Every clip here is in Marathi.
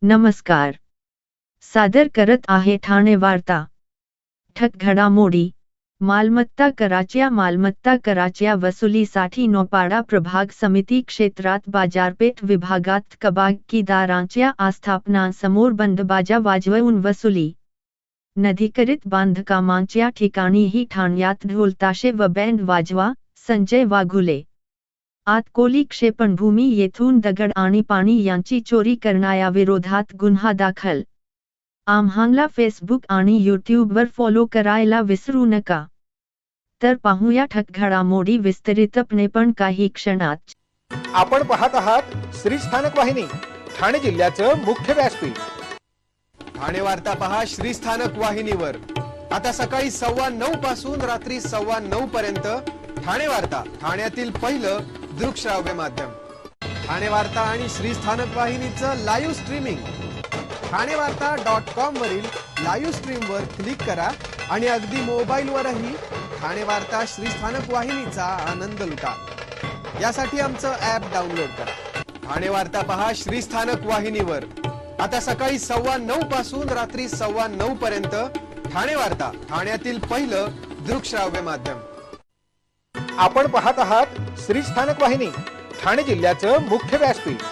नमस्कार. सादर करत आहे ठाणे वार्ता. ठक घडामोडी. मालमत्ता कराच्या वसुलीसाठी नौपाडा प्रभाग समिती क्षेत्रात बाजारपेठ विभागात कबागीदारांच्या आस्थापनांसमोर बंदबाजा वाजवून वसुली. नदीकरित बांधकामांच्या ठिकाणीही ठाण्यात ढोलताशे व बँड वाजवा. संजय वाघुले. आतकोली क्षेपणभूमी येथून दगड आणि पाणी यांची चोरी करणाऱ्याविरोधात गुन्हा दाखल. आम्हाला फेसबुक आणि यूट्यूबवर फॉलो करायला विसरू नका. तर पाहूया ठक घडामोडी विस्तारितपणे पण काही क्षणात. आपण पाहत आहात श्री स्थानक वाहिनी, ठाणे जिल्ह्याचं मुख्य व्यासपीठ. ठाणे वार्ता पहा श्री स्थानक वाहिनीवर. आता सकाळी 9:15 पासून रात्री 9:15 पर्यंत ठाणे वार्ता, ठाण्यातील पहिलं दृकश्राव्य माध्यम. ठाणे वार्ता आणि श्री स्थानक वाहिनीचं लाईव्ह स्ट्रीमिंग ठाणेवार्ता.com वरील लाईव्ह स्ट्रीमवर क्लिक करा आणि अगदी मोबाईलवरही ठाणे वार्ता श्री स्थानक वाहिनीचा आनंद लुटा. यासाठी आमचं ॲप डाउनलोड करा. ठाणे वार्ता पहा श्री स्थानक वाहिनीवर. आता सकाळी 9:15 पासून रात्री 9:15 पर्यंत ठाणे वार्ता, ठाण्यातील पहिलं दृकश्राव्य माध्यम. आपण पाहत आहात श्री स्थानक वाहिनी, ठाणे जिल्ह्याचं मुख्य व्यासपीठ.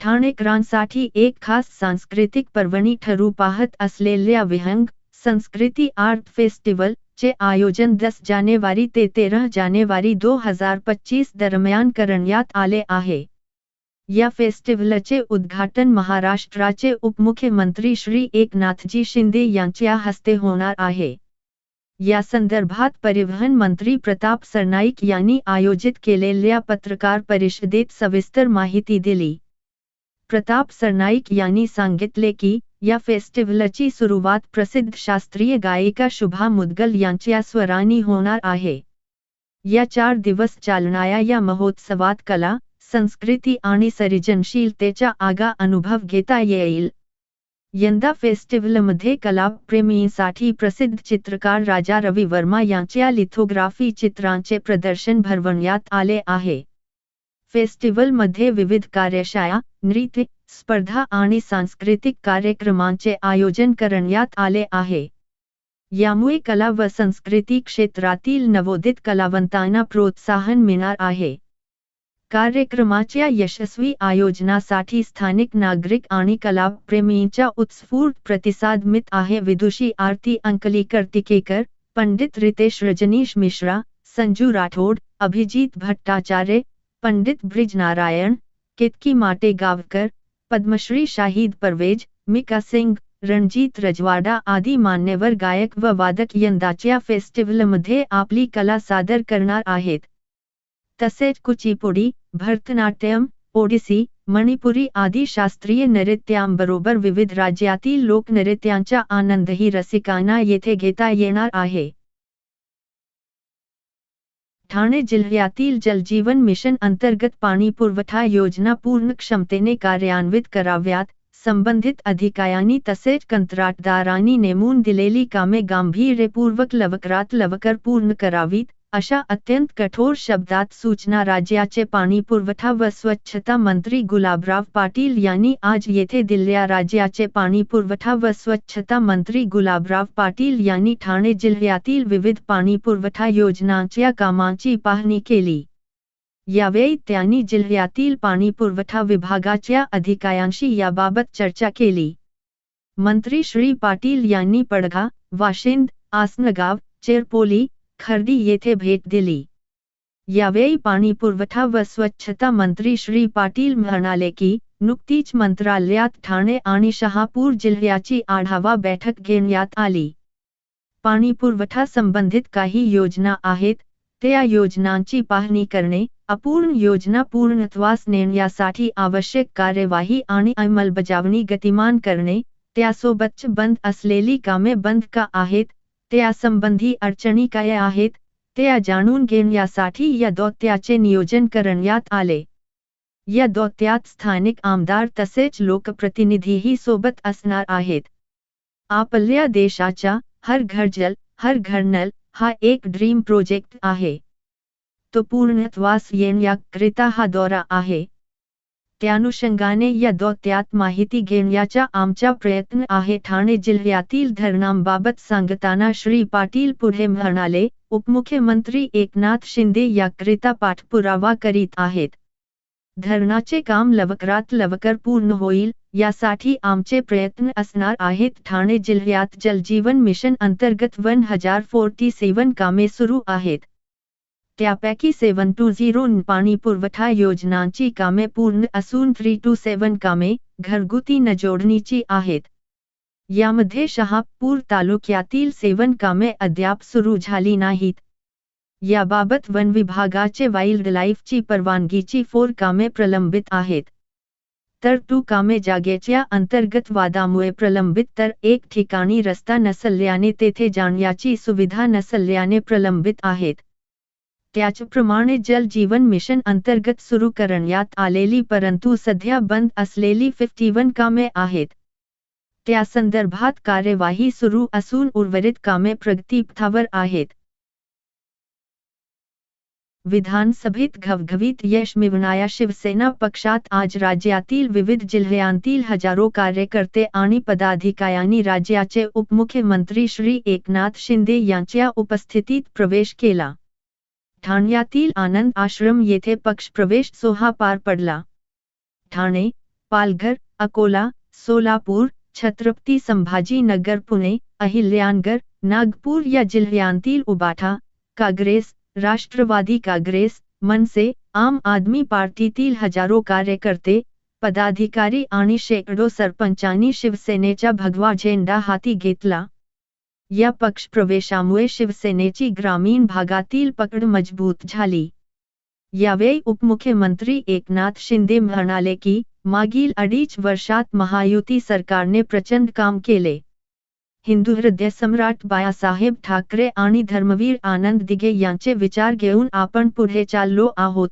ठाणेकरांसाठी एक खास सांस्कृतिक पर्वणी ठरू पाहत असलेल्या विहंग संस्कृती आर्ट फेस्टिवल चे आयोजन 10 जानेवारी ते 13 जानेवारी 2025 दरम्यान करण्यात आले आहे. या फेस्टिवलचे उद्घाटन महाराष्ट्राचे उपमुख्यमंत्री श्री एकनाथजी शिंदे यांच्या हस्ते होणार आहे. या संदर्भात परिवहन मंत्री प्रताप सरनाईक यांनी आयोजित केलेल्या पत्रकार परिषदेत सविस्तर माहिती दिली. प्रताप सरनाईक यांनी सांगितले की या फेस्टिवलची सुरुवात प्रसिद्ध शास्त्रीय गायिका शुभा मुद्गल यांच्या स्वरांनी होणार आहे. या 4 दिवस चालणाऱ्या या महोत्सवात कला, संस्कृती आणि सर्जनशीलतेचा आगळा अनुभव घेता येईल. यंदा फेस्टिवलमध्ये कलाप्रेमींसाठी प्रसिद्ध चित्रकार राजा रवी वर्मा यांच्या लिथोग्राफी चित्रांचे प्रदर्शन भरवण्यात आले आहे. फेस्टिवलमध्ये विविध कार्यशाळा, नृत्य स्पर्धा आणि सांस्कृतिक कार्यक्रमांचे आयोजन करण्यात आले आहे. यामुळे कला व संस्कृती क्षेत्रातील नवोदित कलावंतांना प्रोत्साहन मिळणार आहे. कार्यक्रमाच्या यशस्वी आयोजनासाठी स्थानिक नागरिक आणि कलाप्रेमींचा उत्स्फूर्त प्रतिसाद मिळत आहे. विदुषी आरती अंकलीकर टिकेकर, पंडित रितेश रजनीश मिश्रा, संजू राठोड, अभिजीत भट्टाचार्य, पंडित ब्रिजनारायण, केतकी माटे गावकर, पद्मश्री शाहिद परवेज, मिका सिंग, रणजीत रजवाडा आदी मान्यवर गायक व वादक यंदाच्या फेस्टिवलमध्ये आपली कला सादर करणार आहेत. तसेच कुचिपुडी, भरतनाट्यम, ओडिसी, मणिपुरी आदी शास्त्रीय नृत्यांबरोबर विविध राज्यातील लोकनृत्यांचा आनंदही रसिकांना येथे घेता येणार आहे. ठाणे जिल्ह्यातील जलजीवन मिशन अंतर्गत पाणीपुरवठा योजना पूर्ण क्षमतेने कार्यान्वित कराव्यात. संबंधित अधिकाऱ्यांनी तसेच कंत्राटदारांनी नेमून दिलेली कामे गांभीर्यपूर्वक लवकरात लवकर पूर्ण करावीत, अशा अत्यंत कठोर शब्दात सूचना राज्याचे पाणीपुरवठा व स्वच्छता मंत्री गुलाबराव पाटील यांनी आज येथे दिल्या. राज्याचे पाणीपुरवठा व स्वच्छता मंत्री गुलाबराव पाटील यांनी ठाणे जिल्ह्यातील विविध पाणीपुरवठा योजनांच्या कामांची पाहणी केली. यावेळी त्यांनी जिल्ह्यातील पाणीपुरवठा विभागाच्या अधिकाऱ्यांशी याबाबत चर्चा केली. मंत्री श्री पाटील यांनी पडघा, वाशिंद, आसनगाव, चेरपोली, खर्डी येथे भेट दिली. यावेळी पाणीपुरवठा व स्वच्छता मंत्री श्री पाटील म्हणाले की नुकतीच मंत्रालयात ठाणे आणि शहापूर जिल्ह्याची आढावा बैठक घेण्यात आली. पाणीपुरवठा संबंधित काही योजना आहेत, त्या योजनांची पाहणी करणे, अपूर्ण योजना पूर्णत्वास नेण्यासाठी आवश्यक कार्यवाही आणि अंमलबजावणी गतिमान करणे, त्यासोबतच बंद असलेली कामे बंद का आहेत, त्यासंबंधी अडचणी काय आहेत, त्या जाणून घेण्यासाठी या दौत्याचे नियोजन करण्यात आले. या दौत्यात स्थानिक आमदार तसेच लोकप्रतिनिधीही सोबत असणार आहेत. आपल्या देशाचा हर घर जल, हर घर नल हा एक ड्रीम प्रोजेक्ट आहे. तो पूर्णत्वास येण्याकरिता हा दौरा आहे. त्यानुषंगाने या दौत्यात माहिती घेण्याचा आमचा प्रयत्न आहे. ठाणे जिल्ह्यातील धरणांबाबत सांगताना श्री पाटील पुढे म्हणाले, उपमुख्यमंत्री एकनाथ शिंदे याकरिता पाठपुरावा करीत आहेत. धरणाचे काम लवकरात लवकर पूर्ण होईल यासाठी आमचे प्रयत्न असणार आहेत. ठाणे जिल्ह्यात जलजीवन मिशन अंतर्गत 1047 कामे सुरू आहेत. त्यापैकी 720 पाणी पुरवठा योजनांची कामे पूर्ण असून 327 कामे घरगुती न जोडणीची आहेत. यामध्ये शहापूर तालुक्यातील 7 कामे अद्याप सुरू झाली नाहीत. याबाबत वन विभागाचे वाईल्ड लाईफची परवानगीची 4 कामे प्रलंबित आहेत. तर 2 कामे जागेच्या अंतर्गत वादामुळे प्रलंबित, तर एक ठिकाणी रस्ता नसल्याने तेथे जाण्याची सुविधा नसल्याने प्रलंबित आहेत. त्याचप्रमाणे जल जीवन मिशन अंतर्गत सुरू करण्यात आलेली परंतु सध्या बंद असलेली 51 कामे आहेत. त्या संदर्भात कार्यवाही सुरू असून उर्वरित कामे प्रगतीपथावर आहेत. विधानसभेत घवघवीत यश मिळवणाऱ्या शिवसेना पक्षात आज राज्यातील विविध जिल्ह्यांतील हजारो कार्यकर्ते आणि पदाधिकाऱ्यांनी राज्याचे उपमुख्यमंत्री श्री एकनाथ शिंदे यांच्या उपस्थितीत प्रवेश केला. ठाण्यातील आनंद आश्रम येथे पक्षप्रवेश सोहळा पार पडला. ठाणे, पालघर, अकोला, सोलापूर, छत्रपती संभाजीनगर, पुणे, अहिल्यानगर, नागपूर या जिल्ह्यांतील उबाठा, काँग्रेस, राष्ट्रवादी काँग्रेस, मनसे, आम आदमी पार्टीतील हजारो कार्यकर्ते, पदाधिकारी आणि शेकडो सरपंचांनी शिवसेनेचा भगवा झेंडा हाती घेतला. या पक्षप्रवेशामुळे शिवसेनेची ग्रामीण भागातील पकड मजबूत झाली. यावेळी उपमुख्यमंत्री एकनाथ शिंदे म्हणाले की, मागील 2.5 वर्षात महायुती सरकारने प्रचंड काम केले. हिंदू हृदय सम्राट बाळासाहेब ठाकरे आणि धर्मवीर आनंद दिघे यांचे विचार घेऊन आपण पुढे चाललो आहोत.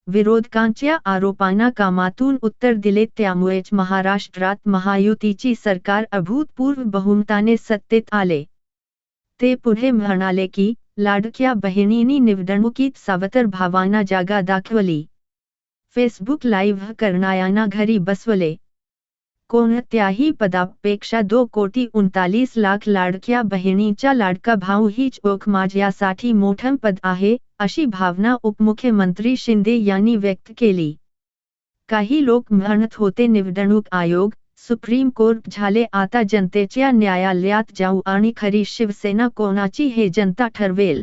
विरोधकांच्या आरोपांना कामातून उत्तर दिले, त्यामुळेच महाराष्ट्रात महायुतीची सरकार अभूतपूर्व बहुमताने सत्तेत आले. ते पुढे म्हणाले की, लाडक्या बहिणींनी निवडणुकीत सावत्र भावांना जागा दाखवली. फेसबुक लाईव्ह करणाऱ्यांना घरी बसवले. कोणत्याही पदापेक्षा 2,39,00,000 लाडक्या बहिणींचा लाडका भाऊ हीच ओळख माझ्यासाठी मोठं पद आहे, अशी भावना उपमुख्यमंत्री शिंदे यांनी व्यक्त केली. काही लोक म्हणत होते निवडणूक आयोग, सुप्रीम कोर्ट झाले, आता जनतेच्या न्यायालयात जाऊ आणि खरी शिवसेना कोणाची हे जनता ठरवेल.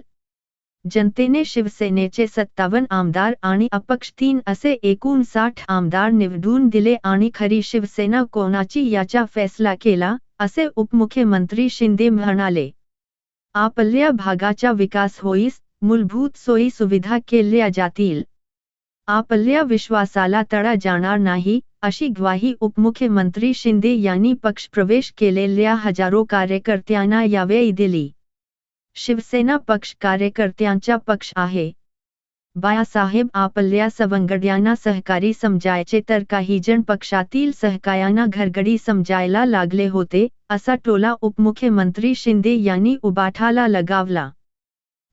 जनतेने शिवसेनेचे 57 आमदार आणि अपक्ष 3 असे एकूण 60 आमदार निवडून दिले आणि खरी शिवसेना कोणाची याचा फैसला केला, असे उपमुख्यमंत्री शिंदे म्हणाले. आपल्या भागाचा विकास होईस, मूलभूत सोयी सुविधा केल्या जातील. आपल्या विश्वासाला तडा जाणार नाही, अशी ग्वाही उपमुख्यमंत्री शिंदे यांनी पक्षप्रवेश केलेल्या हजारो कार्यकर्त्यांना यावेळी दिली. शिवसेना पक्ष कार्यकर्त्यांचा पक्ष आहे. बाळासाहेब आपल्या सवंगड्यांना सहकारी समजायचे तर काही जण पक्षातील सहकाऱ्यांना घरगडी समजायला लागले होते, असा टोला उपमुख्यमंत्री शिंदे यांनी उबाठाला लगावला.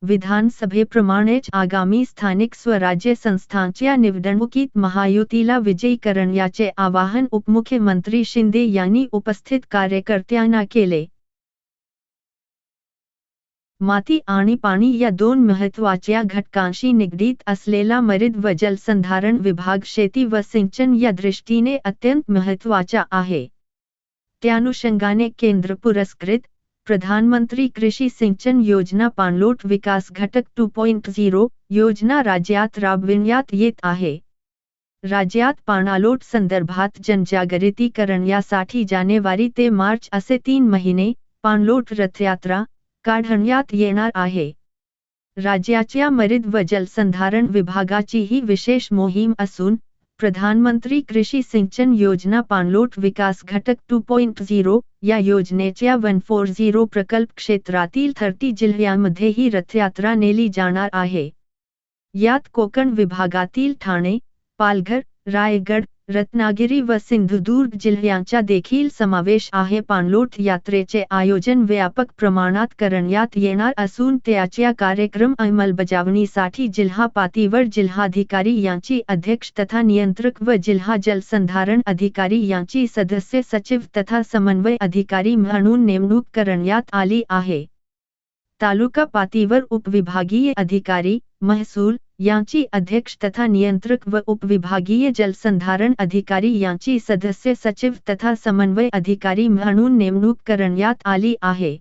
विधानसभेप्रमाणेच आगामी स्थानिक स्वराज्य संस्थांच्या निवडणुकीत महायुतीला विजयी करण्याचे आवाहन उपमुख्यमंत्री शिंदे यांनी उपस्थित कार्यकर्त्यांना केले. माती आणि पाणी या 2 महत्त्वाच्या घटकांशी निगडीत असलेला मृद व जलसंधारण विभाग शेती व सिंचन या दृष्टीने अत्यंत महत्त्वाचा आहे. त्यानुषंगाने केंद्र पुरस्कृत प्रधानमंत्री कृषी सिंचन योजना पाणलोट विकास घटक 2.0 योजना राज्यात राबविण्यात येत आहे. राज्यात पाणलोट संदर्भात जनजागृती करण्यासाठी जानेवारी ते मार्च असे 3 महिने पाणलोट रथयात्रा काढण्यात येणार आहे. राज्याच्या मृद व जलसंधारण विभागाची ही विशेष मोहीम असून, प्रधानमंत्री कृषी सिंचन योजना पाणलोट विकास घटक 2.0 या योजनेच्या 140 प्रकल्प क्षेत्रातील 30 जिल्ह्यांमध्ये ही रथयात्रा नेली जाणार आहे. यात कोकण विभागातील ठाणे, पालघर, रायगड, रत्नागिरी व सिंधुदुर्ग जिल्ह्यांचा देखील समावेश आहे. पाणलोट यात्रेचे आयोजन व्यापक प्रमाणात करण्यात येणार असून त्याच्या कार्यक्रम अंमलबजावणीसाठी जिल्हा पातळीवर जिल्हाधिकारी यांची अध्यक्ष तथा नियंत्रक व जिल्हा जलसंधारण अधिकारी यांची सदस्य सचिव तथा समन्वय अधिकारी म्हणून नेमणूक करण्यात आली आहे. तालुका पातळीवर उपविभागीय अधिकारी, महसूल यांची अध्यक्ष तथा नियंत्रक व उपविभागीय जलसंधारण अधिकारी यांची सदस्य सचिव तथा समन्वय अधिकारी म्हणून नेमणूक करण्यात आली आहे.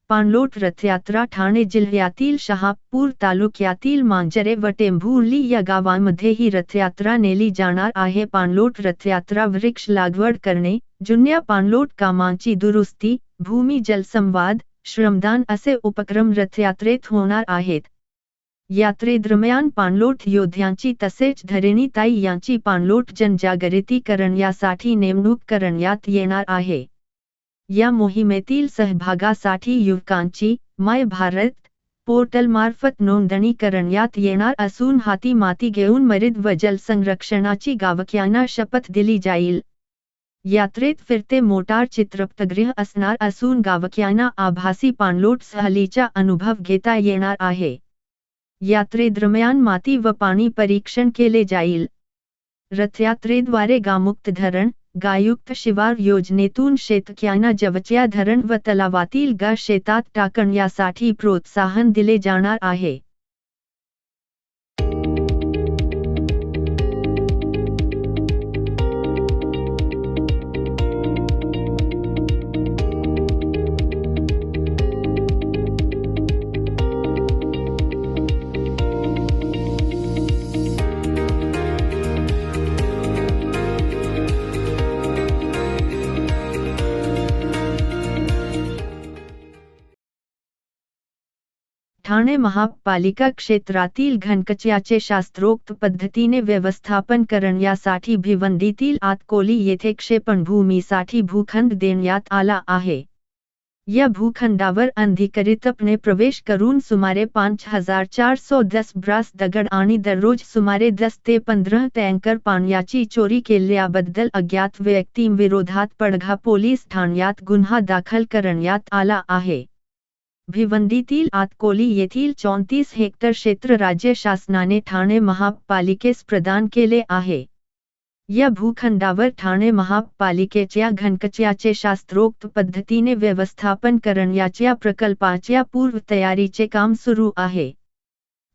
पाणलोट रथयात्रा ठाणे जिल्ह्यातील शहापूर तालुक्यातील मांजरे व टेंभुर्ली या गावांमध्ये ही रथयात्रा नेली जाणार आहे. पाणलोट रथयात्रा वृक्ष लागवड करणे, जुन्या पाणलोट कामांची दुरुस्ती, भूमी जलसंवाद, श्रमदान असे उपक्रम रथयात्रेत होणार आहेत. यात्रेदरम्यान पाणलोट योद्ध्यांची तसेच धरणीताई यांची पाणलोट जनजागृती करण्यासाठी नेमणूक करण्यात येणार आहे. या मोहिमेतील सहभागासाठी युवकांची माय भारत पोर्टलमार्फत नोंदणी करण्यात येणार असून हाती माती घेऊन मरीद व जलसंरक्षणाची गावकऱ्यांना शपथ दिली जाईल. यात्रेत फिरते मोटार चित्रपटगृह असणार असून गावकऱ्यांना आभासी पाणलोट सहलीचा अनुभव घेता येणार आहे. यात्रेदरम्यान माती व पाणी परीक्षण केले जाईल. रथयात्रेद्वारे गामुक्त धरण, गायुक्त शिवार योजनेतून शेतकऱ्यांना जवळच्या धरण व तलावातील गा शेतात टाकण्यासाठी प्रोत्साहन दिले जाणार आहे. ठाणे महापालिका क्षेत्रातील घनकचऱ्याचे शास्त्रोक्त पद्धतीने व्यवस्थापन करण्यासाठी भिवंडीतील आतकोली येथे क्षेपणभूमीसाठी भूखंड देण्यात आला आहे. या भूखंडावर अनधिकृतपणे प्रवेश करून सुमारे 5410 ब्रास दगड आणि दररोज सुमारे 10 ते 15 टँकर पाण्याची चोरी केल्याबद्दल अज्ञात व्यक्तींविरोधात पडघा पोलीस ठाण्यात गुन्हा दाखल करण्यात आला आहे. भिवंडीतील आतकोली येथील 34 हेक्टर क्षेत्र राज्य शासनाने ठाणे महापालिकेस प्रदान केले आहे. या भूखंडावर ठाणे महापालिकेच्या घनकचऱ्याचे शास्त्रोक्त पद्धतीने व्यवस्थापन करण्याच्या प्रकल्पाच्या पूर्वतयारीचे काम सुरू आहे.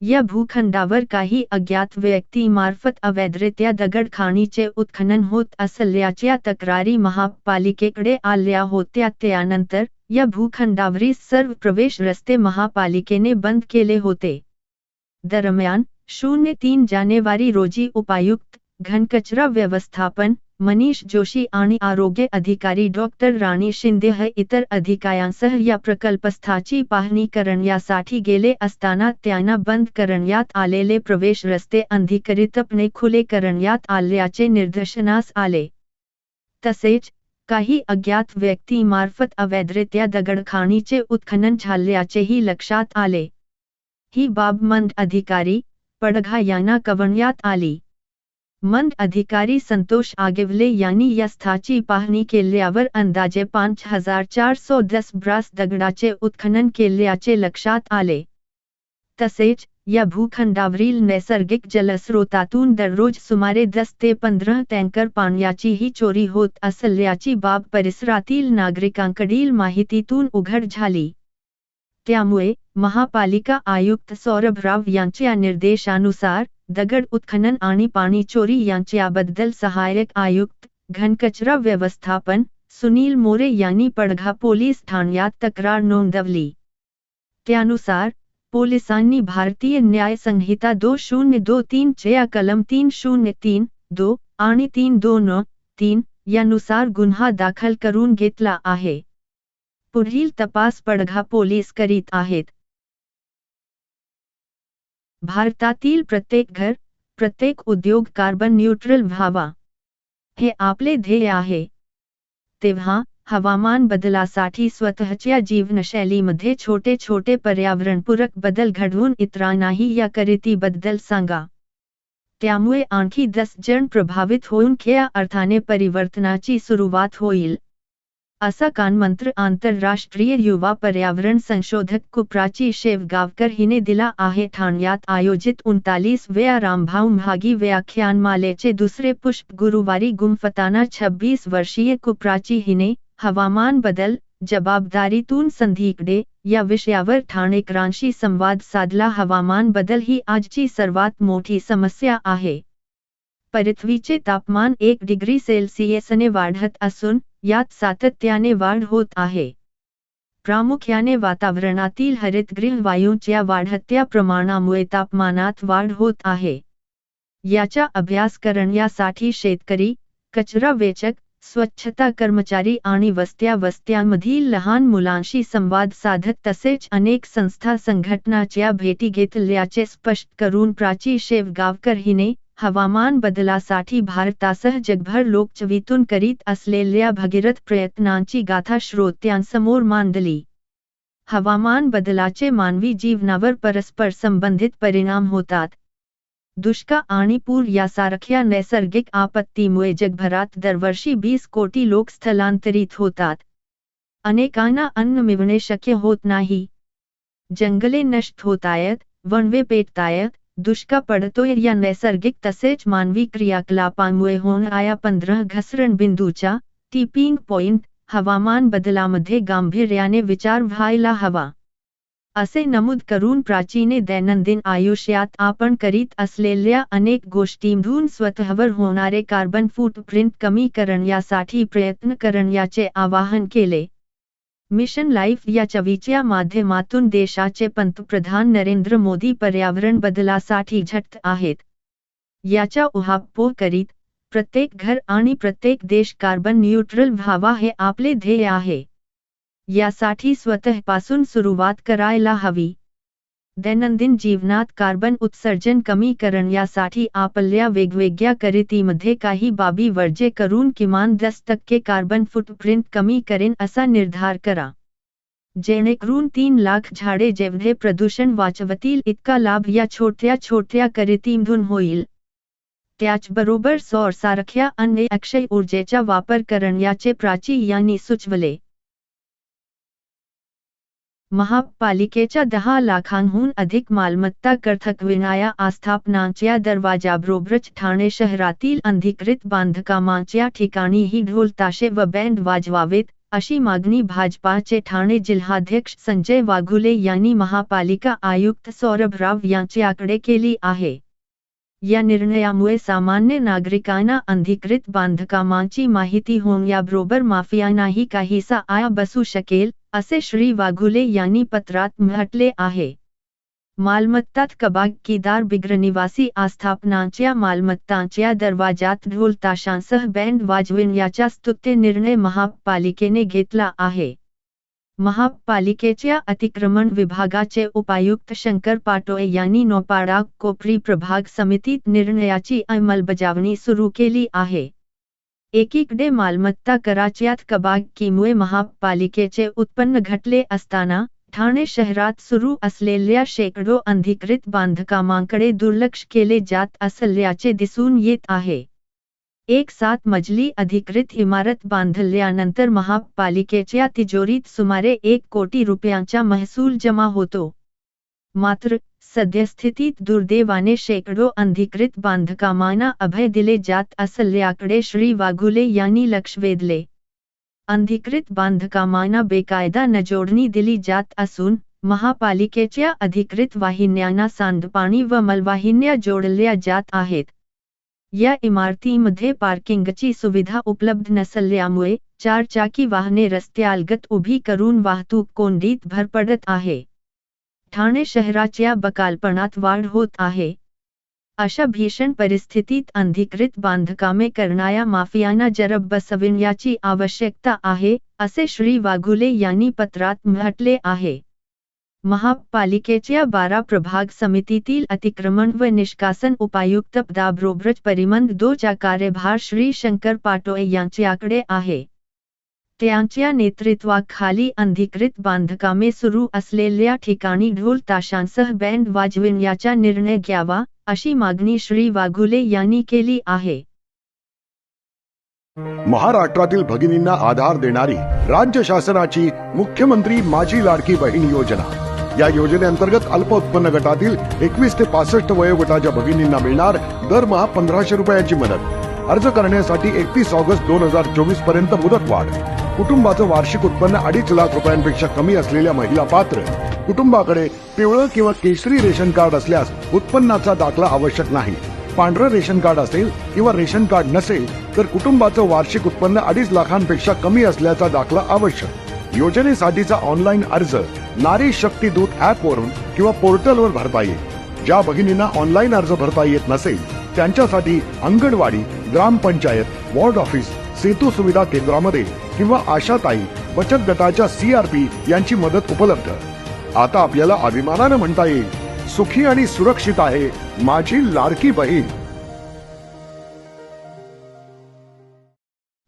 या भूखंडावर काही अज्ञात व्यक्तीमार्फत अवैधरित्या दगड खाणीचे उत्खनन होत असल्याच्या तक्रारी महापालिकेकडे आल्या होत्या. त्यानंतर या भूखंडावरील सर्व प्रवेश रस्ते महापालिकेने बंद केले होते. दरम्यान 03 जानेवारी रोजी उपायुक्त घनकचरा व्यवस्थापन मनीष जोशी आणि आरोग्य अधिकारी डॉक्टर राणी शिंदे हे इतर अधिकाऱ्यांसह या प्रकल्पस्थाची पाहणी करण्यासाठी गेले असताना त्यांना बंद करण्यात आलेले प्रवेश रस्ते अनधिकृतपणे खुले करण्यात आल्याचे निदर्शनास आले. तसेच काही अज्ञात व्यक्तीमार्फत अवैधरित्या दगडखाणीचे उत्खनन झाल्याचेही लक्षात आले. ही बाब मंड अधिकारी पडघा यांना कळवण्यात आली. मंड अधिकारी संतोष आगिवले यांनी या स्थाची पाहणी केल्यावर अंदाजे 5410 ब्रास दगडाचे उत्खनन केल्याचे लक्षात आले. तसेच या भूखंडावरील नैसर्गिक जलस्रोतातून दररोज सुमारे 10 ते 15 टँकर पाण्याचीही चोरी होत असल्याची बाब परिसरातील नागरिकांकडील माहितीतून उघड झाली. त्यामुळे महापालिका आयुक्त सौरभ राव यांच्या निर्देशानुसार दगड उत्खनन आणि पाणी चोरी यांच्याबद्दल सहाय्यक आयुक्त घनकचरा व्यवस्थापन सुनील मोरे यांनी पडघा पोलीस ठाण्यात तक्रार नोंदवली. त्यानुसार पोलिसांनी भारतीय न्याय संहिता 2023 च्या कलम 303(2) आणि 329(3) यानुसार गुन्हा दाखल करून घेतला आहे. पुढील तपास पडघा पोलीस करीत आहेत. भारतातील प्रत्येक घर, प्रत्येक उद्योग कार्बन न्यूट्रल व्हावा, हे आपले ध्येय आहे. तेव्हा हवामान बदलासाठी स्वतःच्या जीवनशैलीमध्ये छोटे छोटे पर्यावरणपूरक बदल घडवून इतरांनाही या कृतीबद्दल सांगा. त्यामुळे आणखी 10 जण प्रभावित होऊन खऱ्या अर्थाने परिवर्तनाची सुरुवात होईल, असा कानमंत्र आंतरराष्ट्रीय युवा पर्यावरण संशोधक कुप्राची शेवगावकर हिने दिला आहे. ठाण्यात आयोजित 39व्या रामभाऊ म्हागी व्याख्यानमालेचे दुसरे पुष्प गुरुवारी गुंफताना 26 वर्षीय कुप्राची हिने हवामान बदल जबाबदारीतून संधीकडे या विषयावर ठाणेकरांशी संवाद साधला. हवामान बदल ही आजची सर्वात मोठी समस्या आहे. पृथ्वीचे तापमान 1 डिग्री सेल्सिअसने वाढत असून यात सातत्याने वाढ होत आहे. प्रामुख्याने वातावरणातील हरितगृह वायूंच्या वाढत्या प्रमाणामुळे तापमानात वाढ होत आहे. याचा अभ्यास करण्यासाठी शेतकरी, कचरा वेचक, स्वच्छता कर्मचारी आणि वस्त्यांमधील लहान मुलांशी संवाद साधत तसेच अनेक संस्था संघटनांच्या भेटी घेतल्याचे स्पष्ट करून प्राची शेवगावकर हिने हवामान बदलासाठी भारतासह जगभर लोकचवितून करीत असलेल्या भगीरथ प्रयत्नांची गाथा श्रोत्यांसमोर मांडली. हवामान बदलाचे मानवी जीवनावर परस्पर संबंधित परिणाम होतात. दुष्काळ आणि पूर यासारख्या नैसर्गिक आपत्तीमुळे जगभरात दरवर्षी 20 कोटी लोक स्थलांतरित होतात. अनेकांना अन्न मिळणे शक्य होत नाही. जंगले नष्ट होतायत, वणवे पेटतायत, दुष्काळ पडतोय. या नैसर्गिक तसेच मानवी क्रियाकलापांमुळे होणाऱ्या 15 घसरणबिंदूचा टिपिंग पॉइंट हवामान बदलामध्ये गांभीर्याने विचार व्हायला हवा, असे नमूद करून प्राचीने दैनंदिन आयुष्यात आपण करीत असलेल्या अनेक गोष्टींमधून स्वतःवर होणारे कार्बन फूटप्रिंट कमी करण्यासाठी प्रयत्न करण्याचे आवाहन केले. मिशन लाईफ या चवीच्या माध्यमातून देशाचे पंतप्रधान नरेंद्र मोदी पर्यावरण बदलासाठी झटत आहेत. याचा उहापोह करीत प्रत्येक घर आणि प्रत्येक देश कार्बन न्यूट्रल व्हावा हे आपले ध्येय आहे. यासाठी स्वतःपासून सुरुवात करायला हवी. दैनंदिन जीवनात कार्बन उत्सर्जन कमी करण्यासाठी आपल्या वेगवेगळ्या कृतीमध्ये काही बाबी वर्ज्य करून किमान 10% कार्बन फूटप्रिंट कमी करेन असा निर्धार करा. जेणेकरून 3 लाख झाडे जेवढे प्रदूषण वाचवतील इतका लाभ या छोट्या छोट्या कृतींमधून होईल. त्याचबरोबर सौरसारख्या अन्य अक्षय ऊर्जेचा वापर करण्याचे प्राची यांनी सुचवले. महापालिकेच्या 10 लाखांहून अधिक मालमत्ता कर थकविणाऱ्या आस्थापनांच्या दरवाजाबरोबरच ठाणे शहरातील अनधिकृत बांधकामांच्या ठिकाणीही ढोल ताशे व बँड वाजवावेत, अशी मागणी भाजपाचे ठाणे जिल्हाध्यक्ष संजय वाघुले यांनी महापालिका आयुक्त सौरभ राव यांच्याकडे केली आहे. या निर्णयामुळे सामान्य नागरिकांना अनधिकृत बांधकामांची माहिती होण्याबरोबर माफियांनाही काहीसा आळा बसू शकेल, असे श्री वाघुले यांनी पत्रात म्हटले आहे. मालमत्तात कबागीदार बिगरनिवासी आस्थापनांच्या मालमत्तांच्या दरवाजात ढोल ताशांसह बँड वाजविण्याचा स्तुत्य निर्णय महापालिकेने घेतला आहे. महापालिकेच्या अतिक्रमण विभागाचे उपायुक्त शंकर पाटोळे यांनी नौपाडा कोपरी प्रभाग समितीत निर्णयाची अंमलबजावणी सुरू केली आहे. एकीकडे मालमत्ता कराच्यात कबागीमुळे महापालिकेचे उत्पन्न घटले असताना ठाणे शहरात सुरू असलेल्या शेकडो अनधिकृत बांधकामांकडे दुर्लक्ष केले जात असल्याचे दिसून येत आहे. एक 7 मजली अधिकृत इमारत बांधल्यानंतर महापालिकेच्या तिजोरीत सुमारे 1 कोटी रुपयांचा महसूल जमा होतो. मात्र सद्यस्थितीत दुर्दैवाने शेकडो अनधिकृत बांधकामांना अभय दिले जात असल्याकडे श्री वाघुले यांनी लक्ष वेधले. अनधिकृत बांधकामांना बेकायदा नजोडणी दिली जात असून महापालिकेच्या अधिकृत वाहिन्यांना सांडपाणी व मलवाहिन्या जोडल्या जात आहेत. या इमारतीमध्ये पार्किंगची सुविधा उपलब्ध नसल्यामुळे 4 चाकी वाहने रस्त्यालगत उभी करून वाहतूक कोंडीत भर पडत आहे. ठाणे शहराच्या बकालपणात वाढ होत आहे. अशा भीषण परिस्थितीत अनधिकृत बांधकामे करणाऱ्या माफियांना जरब बसविण्याची आवश्यकता आहे, असे श्री वाघुले यांनी पत्रात म्हटले आहे. महापालिकेच्या 12 प्रभाग समितीतील अतिक्रमण व निष्कासन उपायुक्त पदाबरोबरच परिमंड 2चा कार्यभार श्री शंकर पाटोळे यांच्याकडे आहे. त्यांच्या नेतृत्वाखाली अनधिकृत बांधकामे सुरू असलेल्या ठिकाणी ढोल ताशांसह बँड वाजविण्याचा निर्णय घ्यावा, अशी मागणी श्री वाघुले यांनी केली आहे. महाराष्ट्रातील भगिनींना आधार देणारी राज्य शासनाची मुख्यमंत्री माझी लाडकी बहीण योजना. या योजनेअंतर्गत अल्प उत्पन्न गटातील 21 ते 65 वयोगटाच्या भगिनींना मिळणार दरमहा 1500 रुपयांची मदत. अर्ज करण्यासाठी 31 ऑगस्ट 2024 पर्यंत मुदतवाढ. कुटुंबाचं वार्षिक उत्पन्न 2.5 लाख रुपयांपेक्षा कमी असलेल्या महिला पात्र. कुटुंबाकडे पिवळं किंवा केशरी रेशन कार्ड असल्यास उत्पन्नाचा दाखला आवश्यक नाही. पांढरं रेशन कार्ड असेल किंवा रेशन कार्ड नसेल तर कुटुंबाचं वार्षिक उत्पन्न 2.5 लाखांपेक्षा कमी असल्याचा दाखला आवश्यक. योजनेसाठीचा ऑनलाईन अर्ज नारी शक्ती दूत ऍप वरून किंवा पोर्टलवर भरता येईल. ज्या भगिनींना ऑनलाईन अर्ज भरता येत नसेल त्यांच्यासाठी अंगणवाडी, ग्रामपंचायत, वॉर्ड ऑफिस, सेतू सुविधा केंद्रामध्ये किंवा आशाताई बचत गटाच्या CRP यांची मदत उपलब्ध. आता आपल्याला अभिमानानं म्हणता येईल, सुखी आणि सुरक्षित आहे माझी लाडकी बहीण.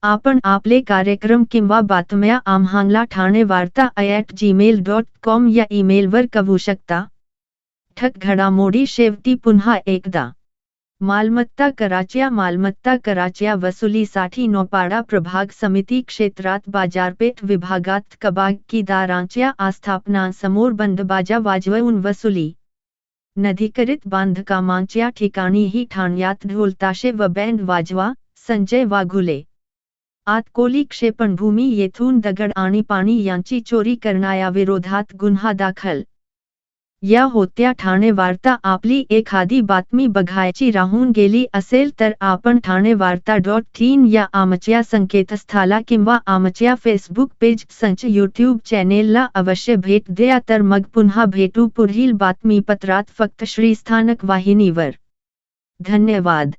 आपण आपले कार्यक्रम किंवा बातम्या आम्हाला ठाणेवार्ता@gmail.com या ईमेलवर कळवू शकता. ठक घडामोडी शेवटी पुन्हा एकदा. मालमत्ता कराच्या वसुलीसाठी नौपाडा प्रभाग समिती क्षेत्रात बाजारपेठ विभागात कबागीदारांच्या आस्थापनांसमोर बंदबाजा वाजवून वसुली. नदीकरित बांधकामांच्या ठिकाणीही ठाण्यात ढोलताशे व बँड वाजवा. संजय वाघुले. आतकोली क्षेपणभूमी येथून दगड आणि पाणी यांची चोरी करणाऱ्याविरोधात गुन्हा दाखल. या होत्या ठाणे वार्ता. आपली एखादी बातमी बघायची राहून गेली असेल तर आपण ठाणेवार्ता.in या आमच्या संकेतस्थळाला किंवा आमच्या फेसबुक पेज संच यूट्यूब चॅनेलला अवश्य भेट द्या. तर मग पुन्हा भेटू पुढील बातमीपत्रात फक्त श्रीस्थानक वाहिनीवर. धन्यवाद.